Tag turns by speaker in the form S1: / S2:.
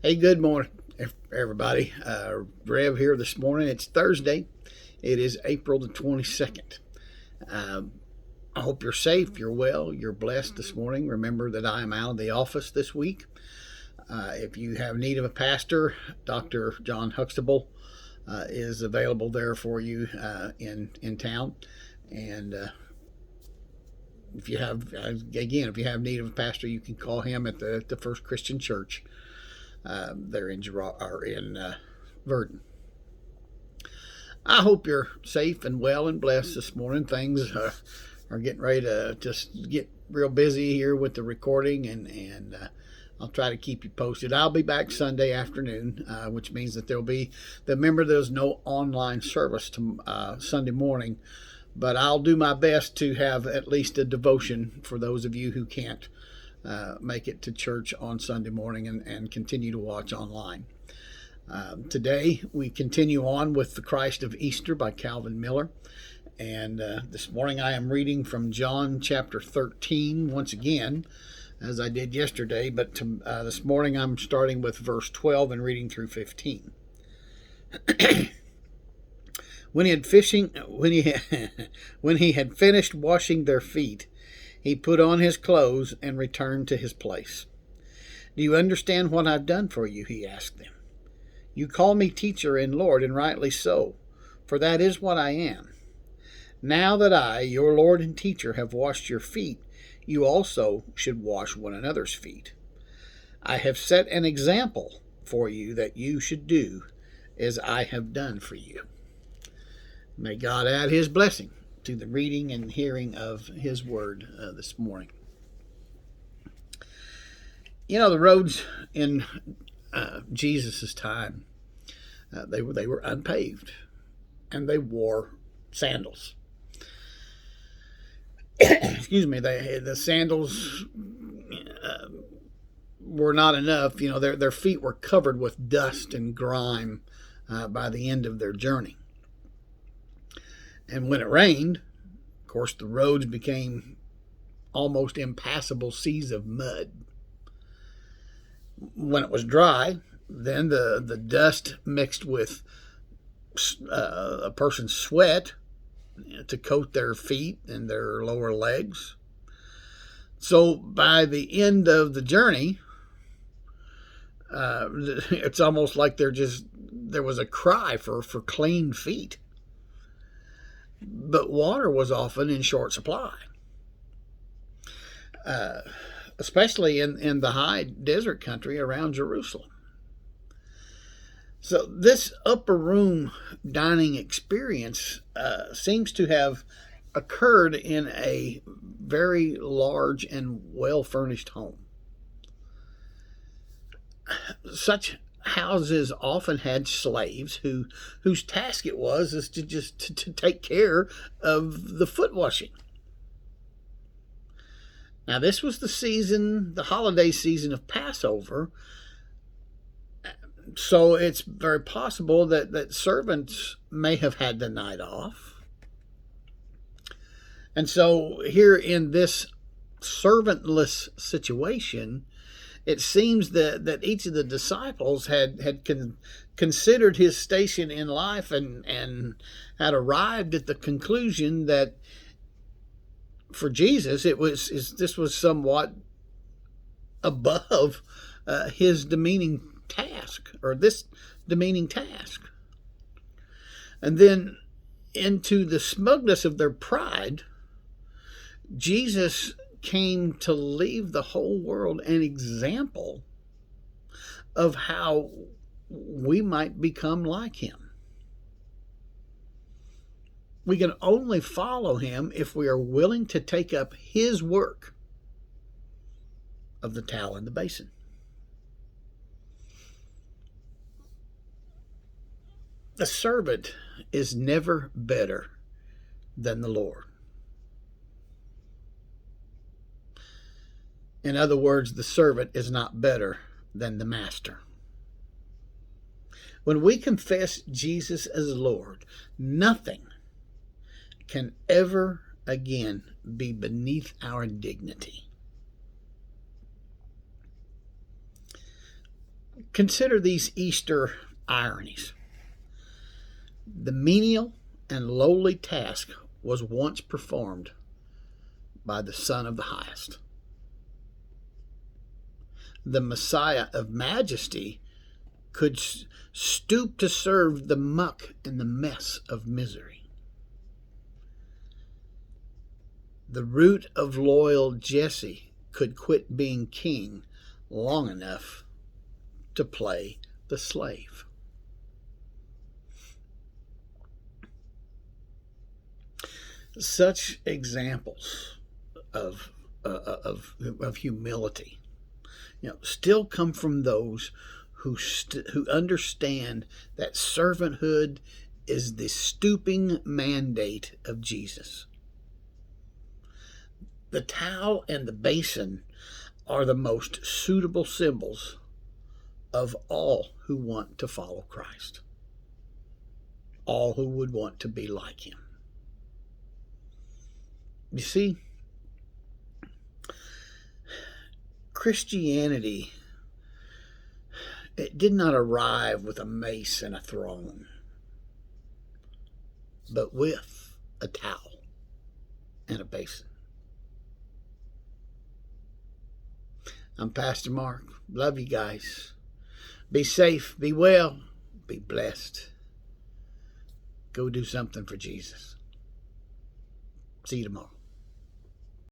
S1: Hey, good morning, everybody. Rev here this morning. It's Thursday. It is April the 22nd. I hope you're safe, you're well, you're blessed this morning. Remember that I am out of the office this week. If you have need of a pastor, Dr. John Huxtable is available there for you in town. And if you have need of a pastor, you can call him at the First Christian Church. They're in Verdon. I hope you're safe and well and blessed this morning. Things are getting ready to just get real busy here with the recording, and I'll try to keep you posted. I'll be back Sunday afternoon, which means that there's no online service to Sunday morning, but I'll do my best to have at least a devotion for those of you who can't make it to church on Sunday morning and continue to watch online. Today we continue on with The Christ of Easter by Calvin Miller, and this morning I am reading from John chapter 13 once again, as I did yesterday, but this morning I'm starting with verse 12 and reading through 15. When he had finished washing their feet, he put on his clothes and returned to his place. "Do you understand what I've done for you?" he asked them. "You call me teacher and Lord, and rightly so, for that is what I am. Now that I, your Lord and teacher, have washed your feet, you also should wash one another's feet. I have set an example for you that you should do as I have done for you." May God add his blessing to the reading and hearing of his word this morning. You know, the roads in Jesus' time, they were unpaved, and they wore sandals. Excuse me, the sandals were not enough. You know, their feet were covered with dust and grime by the end of their journey. And when it rained, of course, the roads became almost impassable seas of mud. When it was dry, then the dust mixed with a person's sweat to coat their feet and their lower legs. So by the end of the journey, it's almost like there was a cry for clean feet. But water was often in short supply, especially in the high desert country around Jerusalem. So this upper room dining experience seems to have occurred in a very large and well-furnished home. Such houses often had slaves whose task it was to take care of the foot washing. Now, this was the holiday season of Passover, so it's very possible that servants may have had the night off. And so here in this servantless situation, it seems that each of the disciples had considered his station in life and had arrived at the conclusion that for Jesus this was somewhat above his demeaning task, or this demeaning task. And then into the smugness of their pride, Jesus came to leave the whole world an example of how we might become like him. We can only follow him if we are willing to take up his work of the towel and the basin. The servant is never better than the Lord. In other words, the servant is not better than the master. When we confess Jesus as Lord, nothing can ever again be beneath our dignity. Consider these Easter ironies. The menial and lowly task was once performed by the Son of the Highest. The Messiah of majesty could stoop to serve the muck and the mess of misery. The root of loyal Jesse could quit being king long enough to play the slave. Such examples of humility, still come from those who understand that servanthood is the stooping mandate of Jesus. The towel and the basin are the most suitable symbols of all who want to follow Christ, all who would want to be like him. You see, Christianity, it did not arrive with a mace and a throne, but with a towel and a basin. I'm Pastor Mark. Love you guys. Be safe, be well, be blessed. Go do something for Jesus. See you tomorrow.